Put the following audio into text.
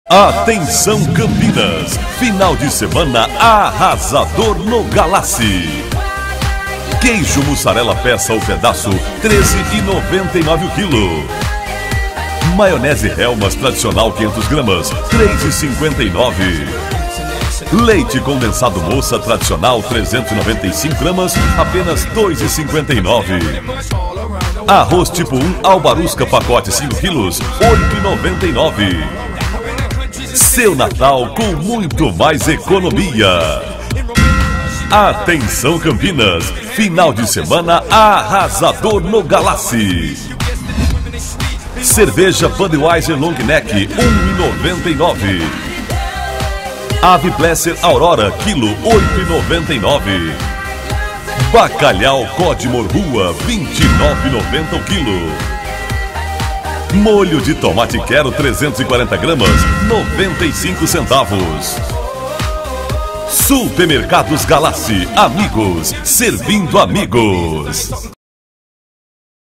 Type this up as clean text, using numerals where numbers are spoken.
Atenção Campinas, final de semana arrasador no Galassi. Queijo mussarela peça ou pedaço, R$ 13,99 o quilo. Maionese Helmas tradicional 500 gramas, R$ 3,59. Leite condensado moça tradicional 395 gramas, apenas R$ 2,59. Arroz tipo 1 Albarusca pacote 5 quilos, R$ 8,99. Seu Natal com muito mais economia. Atenção Campinas, final de semana arrasador no Galassi. Cerveja Budweiser Long Neck, R$ 1,99. Ave Blesser Aurora, quilo, R$ 8,99. Bacalhau Codmor Rua, R$ 29,90 o quilo. Molho de tomate quero 340 gramas, 95 centavos. Supermercados Galassi, amigos, servindo amigos.